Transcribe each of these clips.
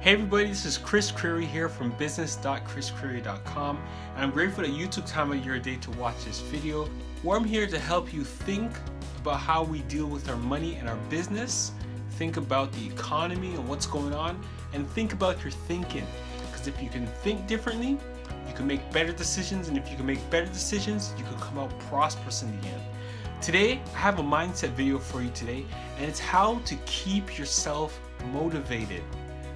Hey everybody, this is Chris Creary here from business.chriscreary.com, and I'm grateful that you took time out of your day to watch this video, where I'm here to help you think about how we deal with our money and our business, think about the economy and what's going on, and think about your thinking. Because if you can think differently, you can make better decisions, and if you can make better decisions, you can come out prosperous in the end. Today, I have a mindset video for you today, and it's how to keep yourself motivated.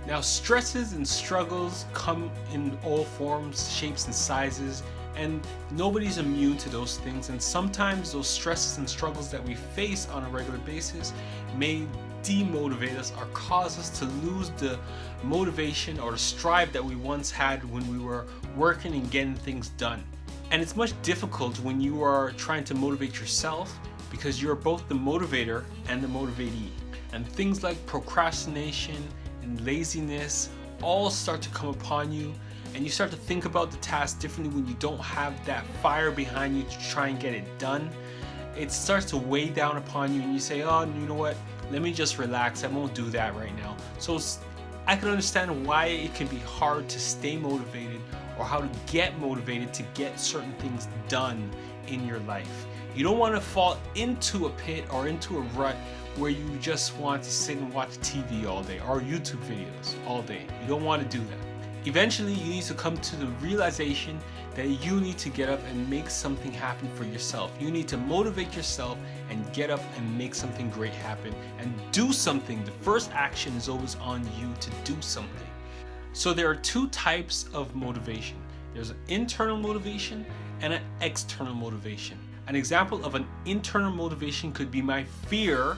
Now, stresses and struggles come in all forms, shapes, and sizes, and nobody's immune to those things. And sometimes those stresses and struggles that we face on a regular basis may demotivate us or cause us to lose the motivation or the strive that we once had when we were working and getting things done. And it's much difficult when you are trying to motivate yourself, because you're both the motivator and the motivatee. And things like procrastination and laziness all start to come upon you, and you start to think about the task differently when you don't have that fire behind you to try and get it done. It starts to weigh down upon you, and you say, oh, you know what, let me just relax, I won't do that right now. So I can understand why it can be hard to stay motivated, or how to get motivated to get certain things done in your life. You don't want to fall into a pit or into a rut where you just want to sit and watch TV all day or YouTube videos all day. You don't want to do that. Eventually, you need to come to the realization that you need to get up and make something happen for yourself. You need to motivate yourself and get up and make something great happen and do something. The first action is always on you to do something. So there are two types of motivation. There's an internal motivation and an external motivation. An example of an internal motivation could be my fear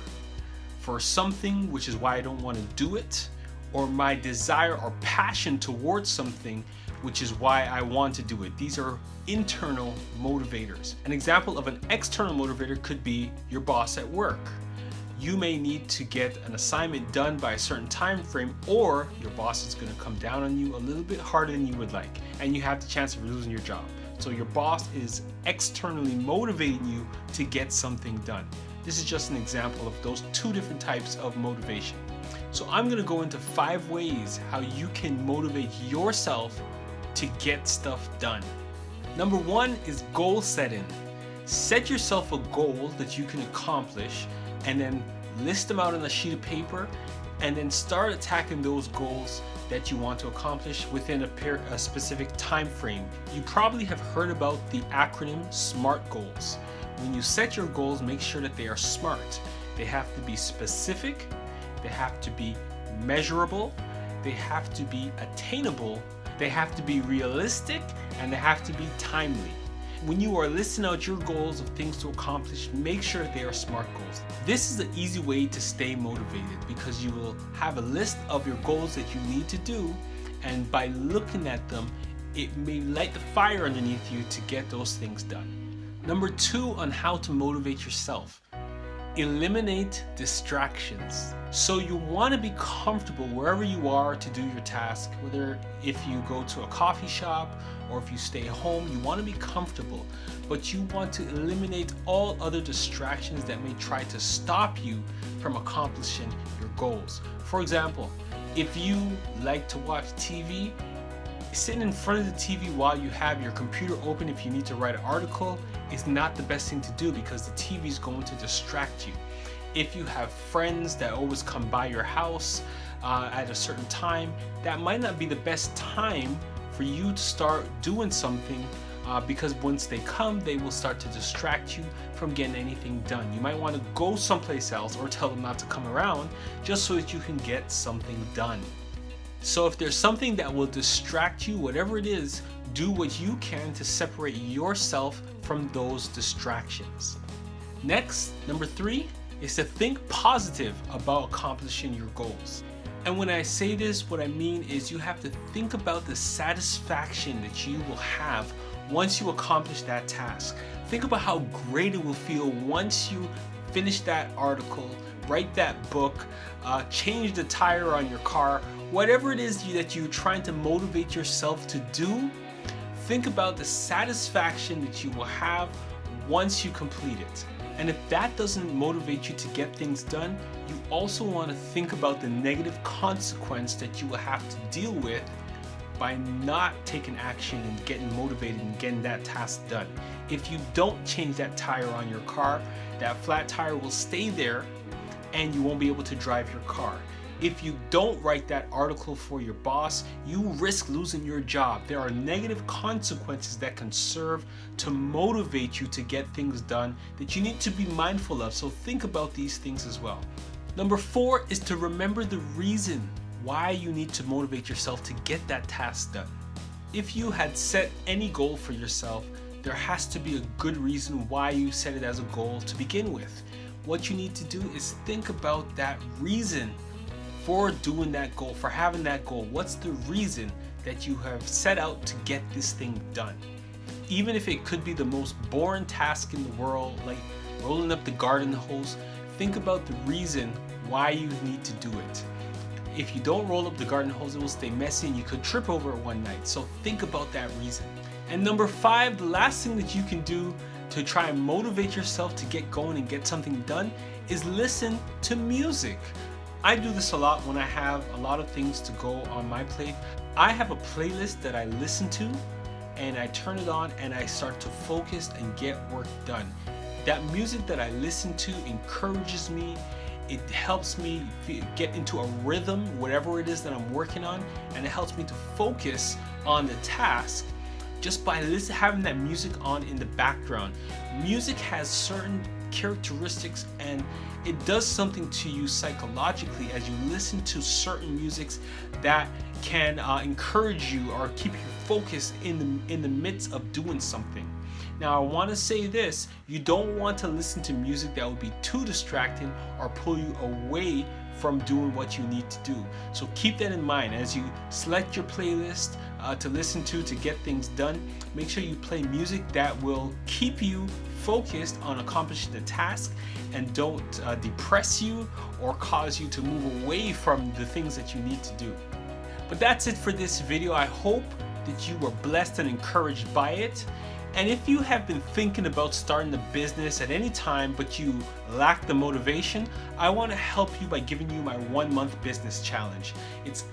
for something, which is why I don't want to do it, or my desire or passion towards something, which is why I want to do it. These are internal motivators. An example of an external motivator could be your boss at work. You may need to get an assignment done by a certain time frame, or your boss is going to come down on you a little bit harder than you would like, and you have the chance of losing your job. So your boss is externally motivating you to get something done. This is just an example of those two different types of motivation. So I'm going to go into 5 ways how you can motivate yourself to get stuff done. Number 1 is goal setting. Set yourself a goal that you can accomplish, and then list them out on a sheet of paper, and then start attacking those goals that you want to accomplish within a specific time frame. You probably have heard about the acronym SMART goals. When you set your goals, make sure that they are SMART. They have to be specific, they have to be measurable, they have to be attainable, they have to be realistic, and they have to be timely. When you are listing out your goals of things to accomplish, make sure they are SMART goals. This is an easy way to stay motivated, because you will have a list of your goals that you need to do, and by looking at them, it may light the fire underneath you to get those things done. Number 2 on how to motivate yourself. Eliminate distractions. So you want to be comfortable wherever you are to do your task, whether if you go to a coffee shop or if you stay home, you want to be comfortable, but you want to eliminate all other distractions that may try to stop you from accomplishing your goals. For example, if you like to watch TV, sitting in front of the TV while you have your computer open if you need to write an article is not the best thing to do, because the TV is going to distract you. If you have friends that always come by your house at a certain time, that might not be the best time for you to start doing something, because once they come, they will start to distract you from getting anything done. You might want to go someplace else or tell them not to come around, just so that you can get something done. So if there's something that will distract you, whatever it is, do what you can to separate yourself from those distractions. Next, number 3 is to think positive about accomplishing your goals. And when I say this, what I mean is you have to think about the satisfaction that you will have once you accomplish that task. Think about how great it will feel once you finish that article, write that book, change the tire on your car, whatever it is that you're trying to motivate yourself to do. Think about the satisfaction that you will have once you complete it. And if that doesn't motivate you to get things done, you also want to think about the negative consequence that you will have to deal with by not taking action and getting motivated and getting that task done. If you don't change that tire on your car, that flat tire will stay there and you won't be able to drive your car. If you don't write that article for your boss, you risk losing your job. There are negative consequences that can serve to motivate you to get things done that you need to be mindful of. So think about these things as well. Number 4 is to remember the reason why you need to motivate yourself to get that task done. If you had set any goal for yourself, there has to be a good reason why you set it as a goal to begin with. What you need to do is think about that reason for doing that goal, for having that goal. What's the reason that you have set out to get this thing done? Even if it could be the most boring task in the world, like rolling up the garden hose, think about the reason why you need to do it. If you don't roll up the garden hose, it will stay messy and you could trip over it one night. So think about that reason. And number 5, the last thing that you can do to try and motivate yourself to get going and get something done is listen to music. I do this a lot when I have a lot of things to go on my plate. I have a playlist that I listen to and I turn it on and I start to focus and get work done. That music that I listen to encourages me. It helps me get into a rhythm, whatever it is that I'm working on, and it helps me to focus on the task just by having that music on in the background. Music has certain characteristics and it does something to you psychologically as you listen to certain musics that can encourage you or keep you focused in the midst of doing something. Now I want to say this, you don't want to listen to music that would be too distracting or pull you away from doing what you need to do. So keep that in mind as you select your playlist to listen to get things done. Make sure you play music that will keep you focused on accomplishing the task and don't depress you or cause you to move away from the things that you need to do. But that's it for this video. I hope that you were blessed and encouraged by it. And if you have been thinking about starting a business at any time but you lack the motivation, I want to help you by giving you my 1-month business challenge.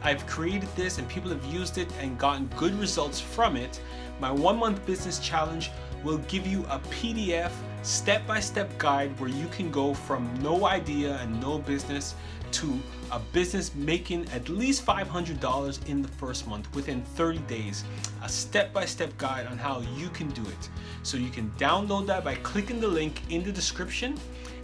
I've created this and people have used it and gotten good results from it. My 1-month business challenge will give you a PDF step-by-step guide where you can go from no idea and no business to a business making at least $500 in the first month within 30 days. A step-by-step guide on how you can do it. So you can download that by clicking the link in the description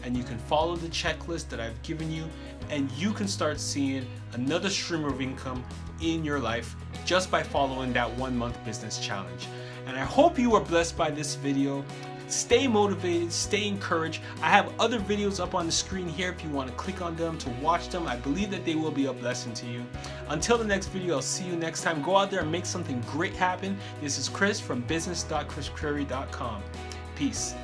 and you can follow the checklist that I've given you and you can start seeing another stream of income in your life just by following that 1-month business challenge. And I hope you were blessed by this video. Stay motivated, stay encouraged. I have other videos up on the screen here if you want to click on them to watch them. I believe that they will be a blessing to you. Until the next video, I'll see you next time. Go out there and make something great happen. This is Chris from business.chriscreary.com. Peace.